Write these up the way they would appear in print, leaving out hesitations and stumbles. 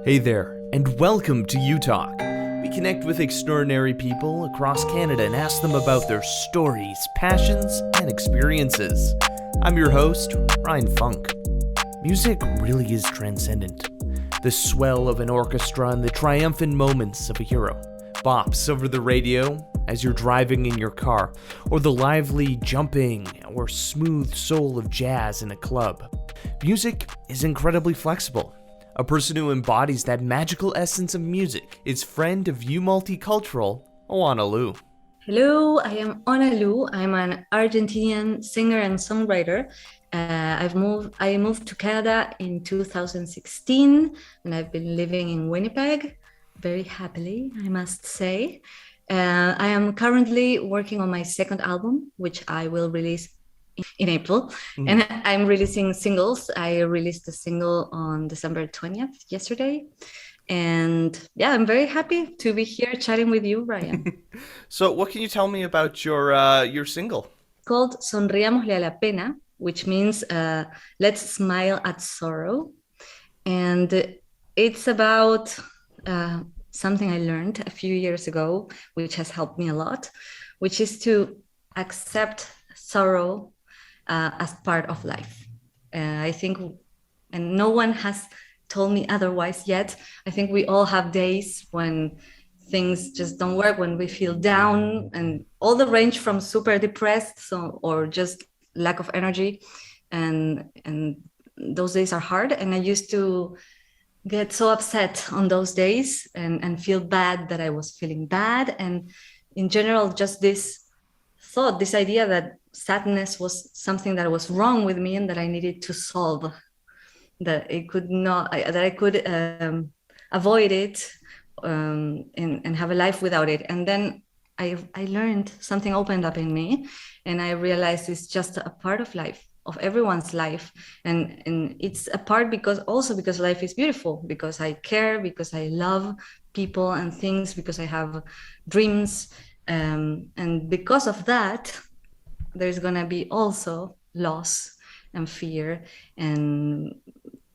Hey there, and welcome to U Talk. We connect with extraordinary people across Canada and ask them about their stories, passions, and experiences. I'm your host, Ryan Funk. Music really is transcendent. The swell of an orchestra and the triumphant moments of a hero. Bops over the radio as you're driving in your car, or the lively, jumping, or smooth soul of jazz in a club. Music is incredibly flexible. A person who embodies that magical essence of music is friend of U Multicultural Onna Lou. Hello, I am Onna Lou. I'm an Argentinian singer and songwriter. I moved to Canada in 2016, and I've been living in Winnipeg very happily, I must say. I am currently working on my second album, which I will release in April, and I'm releasing singles. I released a single on December 20th, yesterday. And yeah, I'm very happy to be here chatting with you, Ryan. So, what can you tell me about your single? It's called Sonriámosle a la pena, which means let's smile at sorrow. And it's about something I learned a few years ago, which has helped me a lot, which is to accept sorrow as part of life. I think, and no one has told me otherwise yet. I think we all have days when things just don't work, when we feel down, and all the range from super depressed or just lack of energy. And those days are hard. And I used to get so upset on those days and feel bad that I was feeling bad. And in general, just this idea that sadness was something that was wrong with me and that I needed to solve, that I could avoid it and have a life without it. And then I learned, something opened up in me, and I realized it's just a part of life, of everyone's life. And it's a part because life is beautiful, because I care, because I love people and things, because I have dreams. And because of that, there's going to be also loss and fear and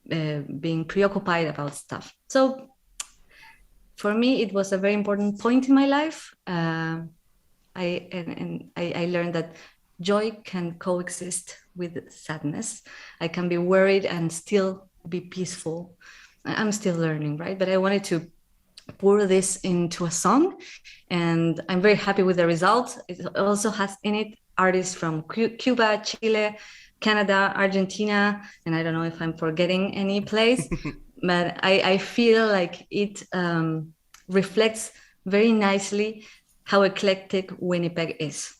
being preoccupied about stuff. So for me, it was a very important point in my life. I learned that joy can coexist with sadness. I can be worried and still be peaceful. I'm still learning, right? But I wanted to pour this into a song, and I'm very happy with the result. It also has in it artists from Cuba, Chile, Canada, Argentina, and I don't know if I'm forgetting any place, but I feel like it reflects very nicely how eclectic Winnipeg is.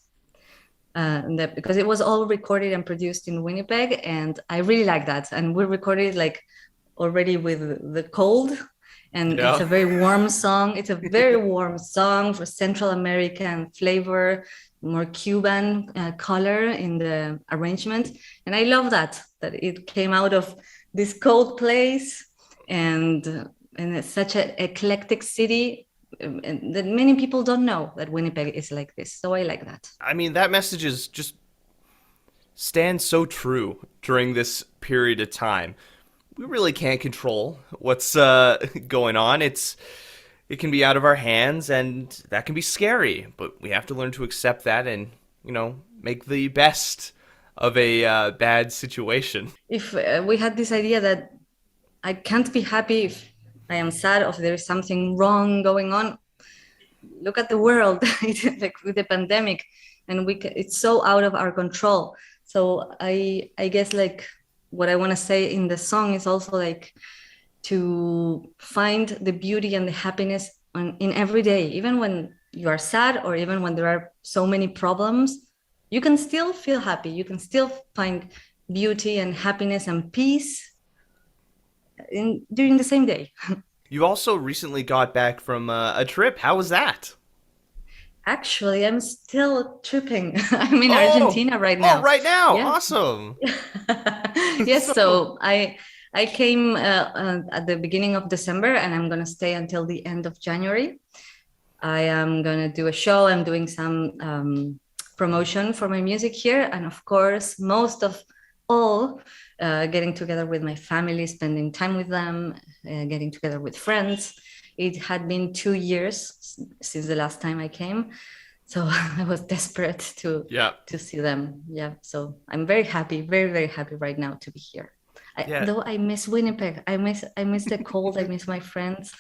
Because it was all recorded and produced in Winnipeg, and I really like that. And we recorded like already with the cold, and It's a very warm song. It's a very warm song for Central American flavor, more Cuban color in the arrangement. And I love that it came out of this cold place and it's such an eclectic city that many people don't know that Winnipeg is like this. So I like that. I mean, that message is just stands so true during this period of time. We really can't control what's going on. It can be out of our hands, and that can be scary. But we have to learn to accept that and make the best of a bad situation. If we had this idea that I can't be happy if I am sad, or if there is something wrong going on, look at the world, like with the pandemic, and it's so out of our control. So I guess like what I want to say in the song is also like to find the beauty and the happiness in every day, even when you are sad or even when there are so many problems. You can still feel happy. You can still find beauty and happiness and peace during the same day. You also recently got back from a trip. How was that? Actually, I'm still tripping. I'm in Argentina right now. Oh, right now. Yeah. Awesome. Yes, so I came at the beginning of December, and I'm going to stay until the end of January. I am going to do a show. I'm doing some promotion for my music here. And of course, most of all, getting together with my family, spending time with them, getting together with friends. It had been 2 years since the last time I came, so I was desperate to see them. Yeah, so I'm very happy, very, very happy right now to be here. Though I miss Winnipeg, I miss the cold, I miss my friends.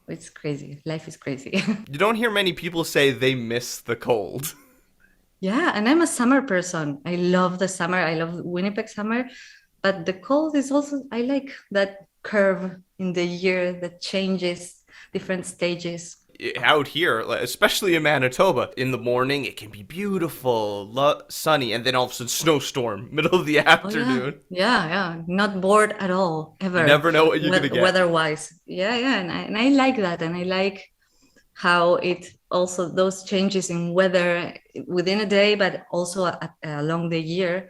It's crazy. Life is crazy. You don't hear many people say they miss the cold. Yeah, and I'm a summer person. I love the summer. I love Winnipeg summer, but the cold is also, I like that curve in the year that changes different stages. Out here, especially in Manitoba, in the morning it can be beautiful, sunny, and then all of a sudden snowstorm, middle of the afternoon. Oh, yeah. Not bored at all, ever. You never know what you're gonna get. Weather-wise. Yeah, and I like that, and I like how it also, those changes in weather within a day, but also along the year.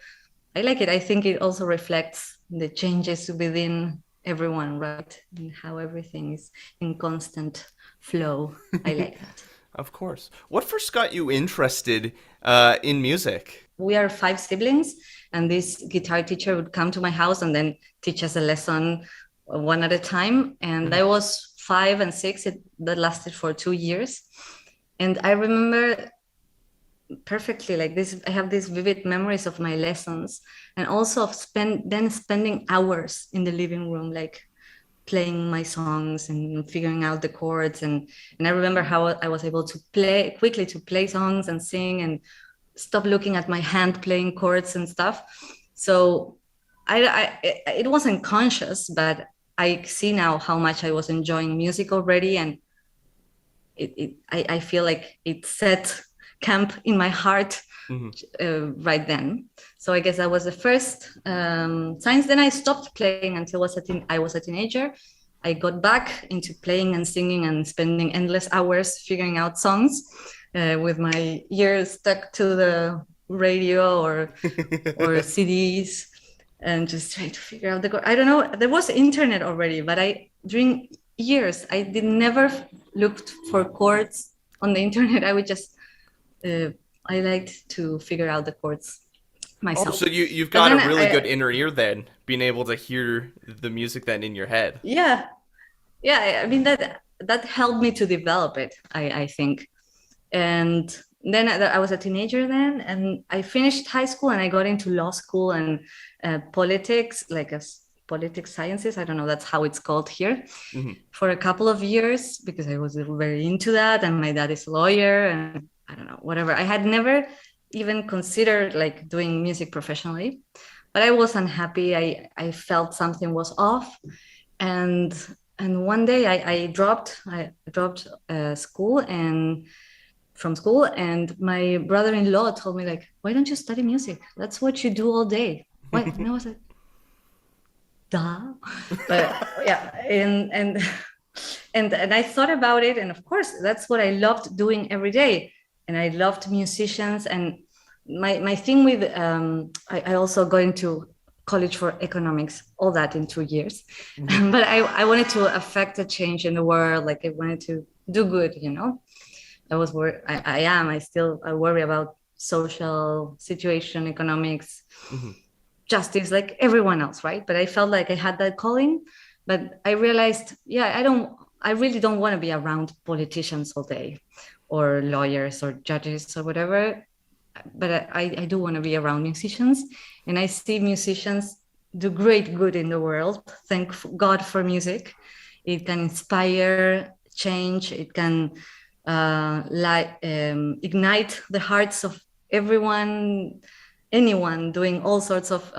I like it. I think it also reflects the changes within everyone, right? And how everything is in constant flow. I like that. Of course. What first got you interested in music? We are 5 siblings, and this guitar teacher would come to my house and then teach us a lesson one at a time. And I was 5 and 6. That lasted for 2 years. And I remember perfectly, like this, I have these vivid memories of my lessons, and also of spending hours in the living room, like playing my songs and figuring out the chords. And I remember how I was able to play songs and sing and stop looking at my hand playing chords and stuff. So it wasn't conscious, but I see now how much I was enjoying music already. And I feel like it set camp in my heart right then. So I guess that was the first signs. Then I stopped playing until I was a teenager. I got back into playing and singing and spending endless hours figuring out songs with my ears stuck to the radio or CDs, and just trying to figure out the chord. I don't know. There was internet already, but during years I never looked for chords on the internet. I would just I liked to figure out the chords myself. Oh, so you've got a really good inner ear then, being able to hear the music then in your head. Yeah. I mean, that helped me to develop it, I think. And then I was a teenager then, and I finished high school and I got into law school and politics, like politics sciences. I don't know, that's how it's called here, for a couple of years, because I was very into that, and my dad is a lawyer, and I don't know, whatever. I had never even considered like doing music professionally, but I was unhappy. I felt something was off, and one day I dropped school from school, and my brother-in-law told me, like, why don't you study music? That's what you do all day. Why? And I was like, duh. But yeah, and I thought about it, and of course that's what I loved doing every day. And I loved musicians, and my thing with I also got into college for economics, all that in 2 years. But I wanted to affect a change in the world. Like, I wanted to do good, I still worry about social situation, economics, justice, like everyone else, right? But I felt like I had that calling. But I realized, I really don't want to be around politicians all day, or lawyers or judges or whatever. But I do want to be around musicians, and I see musicians do great good in the world. Thank God for music. It can inspire change. It can ignite the hearts of anyone doing all sorts of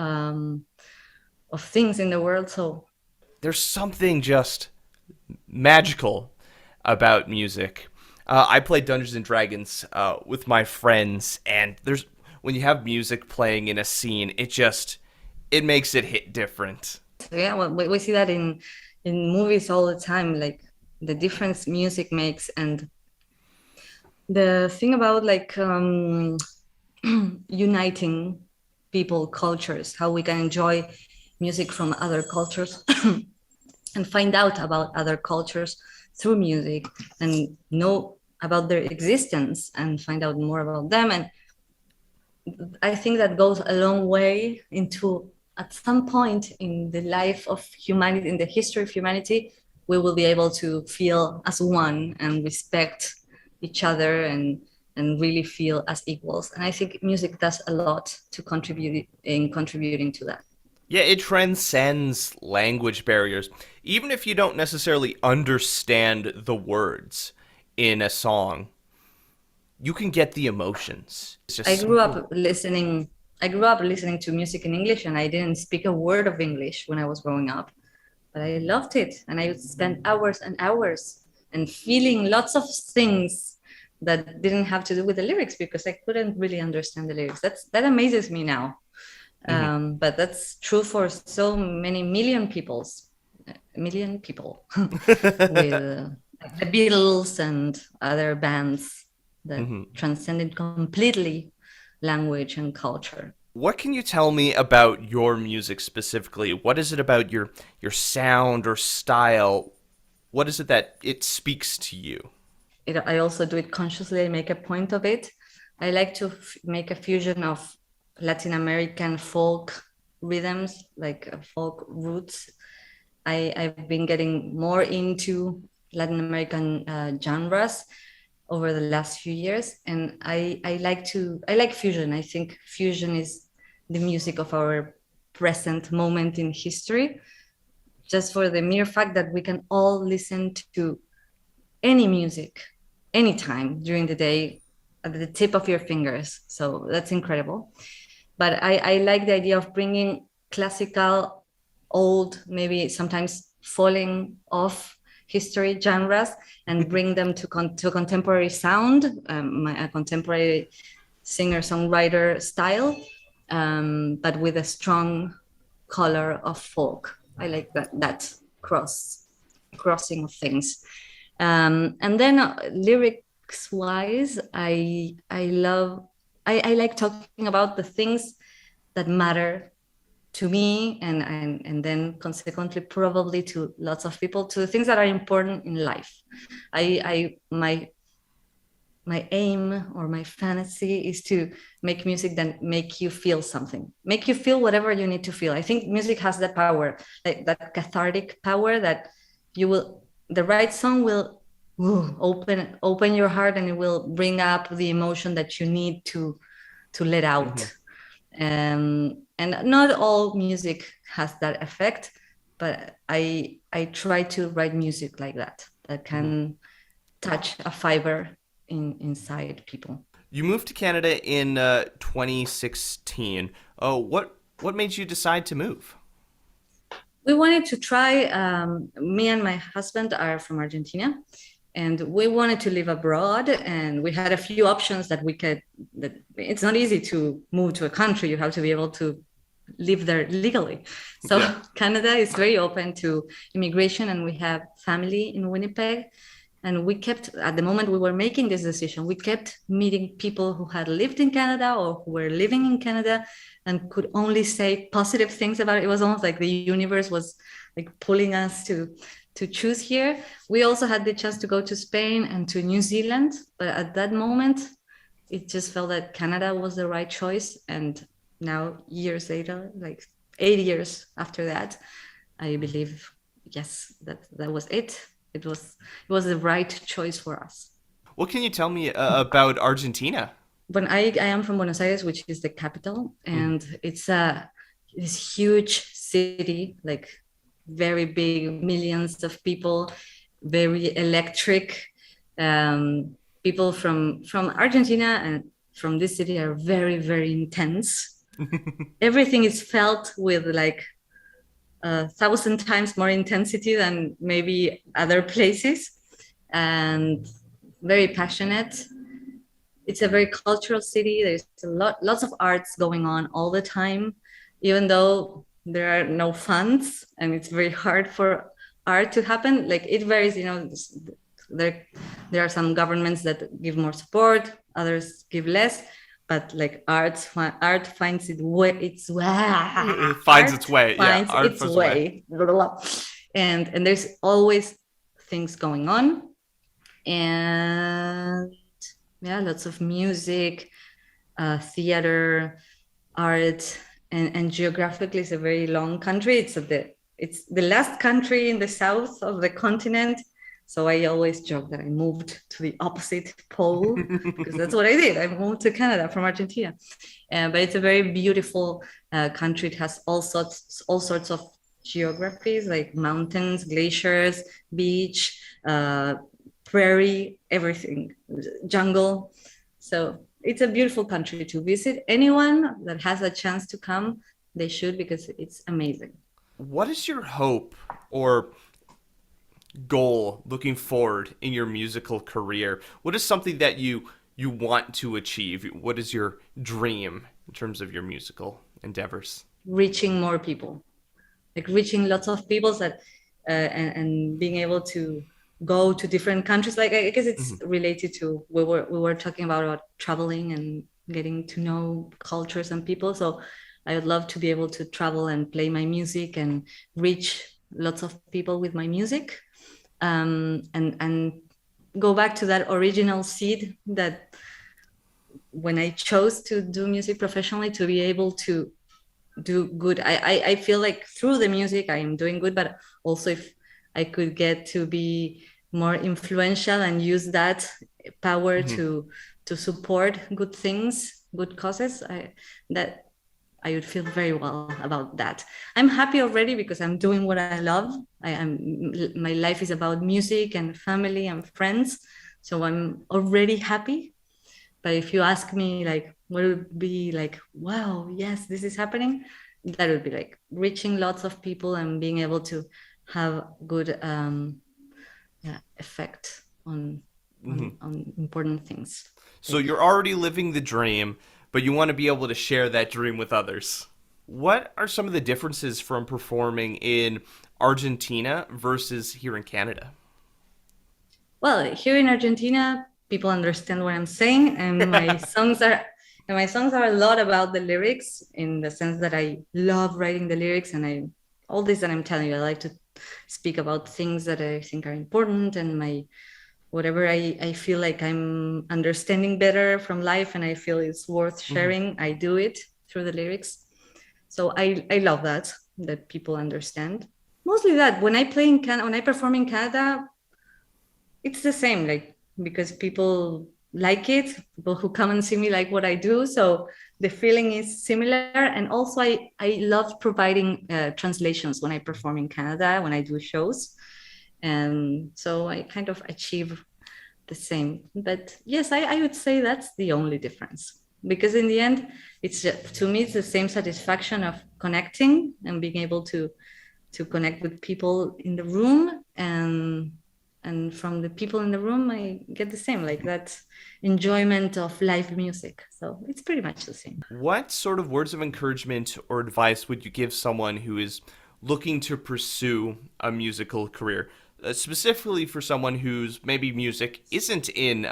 things in the world. So there's something just magical about music. I play Dungeons and Dragons with my friends, and when you have music playing in a scene, it makes it hit different. Yeah, well, we see that in movies all the time, like the difference music makes. And the thing about like uniting people, cultures, how we can enjoy music from other cultures and find out about other cultures through music, and know about their existence and find out more about them. And I think that goes a long way into at some point in the life of humanity, in the history of humanity, we will be able to feel as one and respect each other and really feel as equals. And I think music does a lot to contribute in contributing to that. Yeah, it transcends language barriers. Even if you don't necessarily understand the words in a song, you can get the emotions. It's just I grew so. up listening. I grew up listening to music in English, and I didn't speak a word of English when I was growing up, but I loved it, and I would spend hours and hours and feeling lots of things that didn't have to do with the lyrics because I couldn't really understand the lyrics. That amazes me now, Mhm. but that's true for so many million people with the Beatles and other bands that Mhm. transcended completely language and culture. What can you tell me about your music specifically? What is it about your sound or style? What is it that it speaks to you? I also do it consciously. I make a point of it. I like to make a fusion of Latin American folk rhythms, like folk roots. I've been getting more into Latin American genres over the last few years, and I like fusion. I think fusion is the music of our present moment in history. Just for the mere fact that we can all listen to any music anytime during the day at the tip of your fingers. So that's incredible. But I like the idea of bringing classical, old, maybe sometimes falling off history genres and bring them to contemporary sound, a contemporary singer-songwriter style, but with a strong color of folk. I like that crossing of things. And then lyrics wise, I like talking about the things that matter to me and then consequently probably to lots of people, to the things that are important in life. I my aim or my fantasy is to make music that make you feel something, make you feel whatever you need to feel. I think music has that power, like that cathartic power, that you will, the right song will open your heart and it will bring up the emotion that you need to let out. Mhm. And not all music has that effect, but I try to write music like that Mhm. can touch a fiber inside people. You moved to Canada in 2016. Oh, what made you decide to move? We wanted to try. Me and my husband are from Argentina, and we wanted to live abroad. And we had a few options that we could. That it's not easy to move to a country. You have to be able to live there legally. So Yeah. Canada is very open to immigration, and we have family in Winnipeg. And we kept, at the moment we were making this decision, we kept meeting people who had lived in Canada or who were living in Canada and could only say positive things about it. It was almost like the universe was like pulling us to choose here. We also had the chance to go to Spain and to New Zealand, but at that moment, it just felt that Canada was the right choice. And now, years later, like 8 years after that, I believe, yes, that was it. It was the right choice for us. What can you tell me about Argentina? When I am from Buenos Aires, which is the capital, Mhm. and it's a this huge city, like very big, millions of people, very electric. People from Argentina and from this city are very intense. Everything is felt with like 1,000 times more intensity than maybe other places, and very passionate. It's a very cultural city. There's lots of arts going on all the time, even though there are no funds and it's very hard for art to happen. Like it varies, there there are some governments that give more support, others give less, but like art finds its way. It finds its Art way. Yeah, finds art its finds a way. way. And there's always things going on. And yeah, lots of music, theater, art. and geographically it's a very long country. It's the last country in the south of the continent. So I always joke that I moved to the opposite pole because that's what I did. I moved to Canada from Argentina. But it's a very beautiful country. It has all sorts of geographies, like mountains, glaciers, beach, prairie, everything, jungle. So it's a beautiful country to visit. Anyone that has a chance to come, they should, because it's amazing. What is your hope or goal looking forward in your musical career? What is something that you want to achieve? What is your dream in terms of your musical endeavors? Reaching more people, like reaching lots of people that and being able to go to different countries. Like I guess it's related to we were talking about traveling and getting to know cultures and people. So I would love to be able to travel and play my music and reach lots of people with my music, and go back to that original seed that when I chose to do music professionally, to be able to do good. I feel like through the music I am doing good, but also if I could get to be more influential and use that power to support good things, good causes, I would feel very well about that. I'm happy already because I'm doing what I love. My life is about music and family and friends, so I'm already happy. But if you ask me, like, what would be like, wow, yes, this is happening, that would be like reaching lots of people and being able to have good effect on important things. So you're already living the dream, but you want to be able to share that dream with others. What are some of the differences from performing in Argentina versus here in Canada? Well, here in Argentina, people understand what I'm saying, and my songs are a lot about the lyrics, in the sense that I love writing the lyrics, and all this that I'm telling you, I like to speak about things that I think are important, and whatever I feel like I'm understanding better from life and I feel it's worth sharing, I do it through the lyrics. So I love that people understand. Mostly that when I perform in Canada, it's the same, like, because people like it, people who come and see me like what I do. So the feeling is similar. And also I love providing translations when I perform in Canada, when I do shows. And so I kind of achieve the same. But yes, I would say that's the only difference. Because in the end, to me, it's the same satisfaction of connecting and being able to connect with people in the room, and from the people in the room, I get the same, like that enjoyment of live music. So it's pretty much the same. What sort of words of encouragement or advice would you give someone who is looking to pursue a musical career? Specifically for someone whose maybe music isn't in,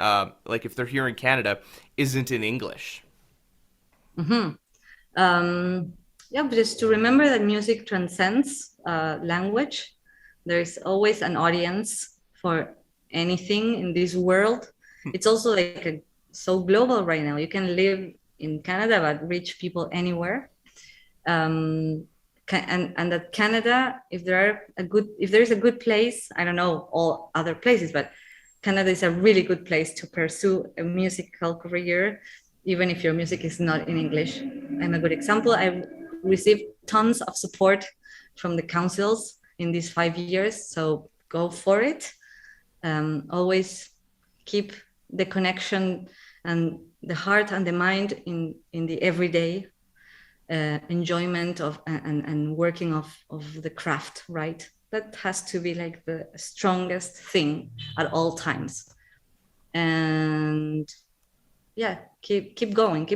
like if they're here in Canada, isn't in English? Yeah, just to remember that music transcends language. There's always an audience for anything in this world. It's also like so global right now. You can live in Canada but reach people anywhere. And that Canada, if there is a good place, I don't know all other places, but Canada is a really good place to pursue a musical career, even if your music is not in English. I'm a good example. I've received tons of support from the councils in these 5 years, so go for it. Always keep the connection and the heart and the mind in the everyday enjoyment of and working of the craft, right? That has to be like the strongest thing at all times. And yeah, keep going,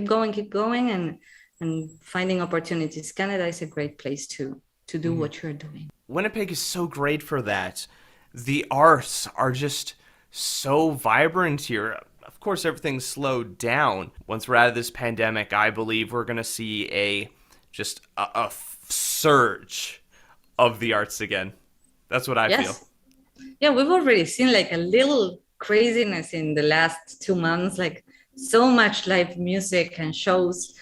and finding opportunities. Canada is a great place to do what you're doing. Winnipeg is so great for that. The arts are just so vibrant here. Of course, everything's slowed down. Once we're out of this pandemic, I believe we're going to see a surge of the arts again. That's what I feel. Yeah, we've already seen like a little craziness in the last 2 months, like so much live music and shows.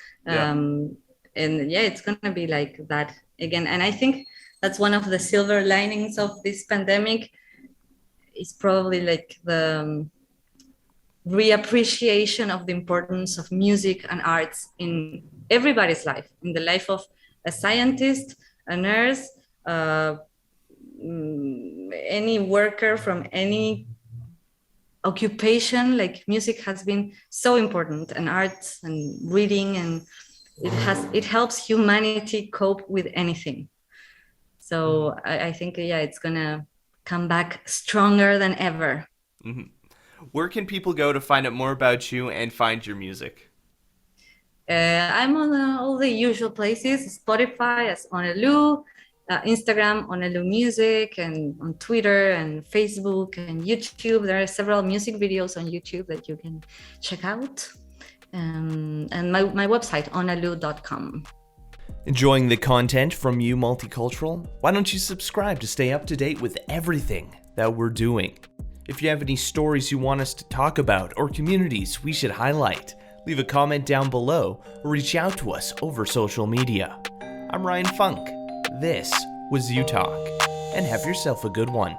And yeah, it's going to be like that again. And I think that's one of the silver linings of this pandemic, is probably like the reappreciation of the importance of music and arts in everybody's life, in the life of a scientist, a nurse, any worker from any occupation. Like music has been so important, and arts and reading, and it helps humanity cope with anything. So I think, yeah, it's gonna come back stronger than ever. Mm-hmm. Where can people go to find out more about you and find your music? I'm on all the usual places: Spotify as Onna Lou, Instagram Onna Lou Music, and on Twitter and Facebook and YouTube. There are several music videos on YouTube that you can check out. And my website, onnalou.com. Enjoying the content from U Multicultural? Why don't you subscribe to stay up to date with everything that we're doing? If you have any stories you want us to talk about or communities we should highlight, leave a comment down below or reach out to us over social media. I'm Ryan Funk. This was U Talk, and have yourself a good one.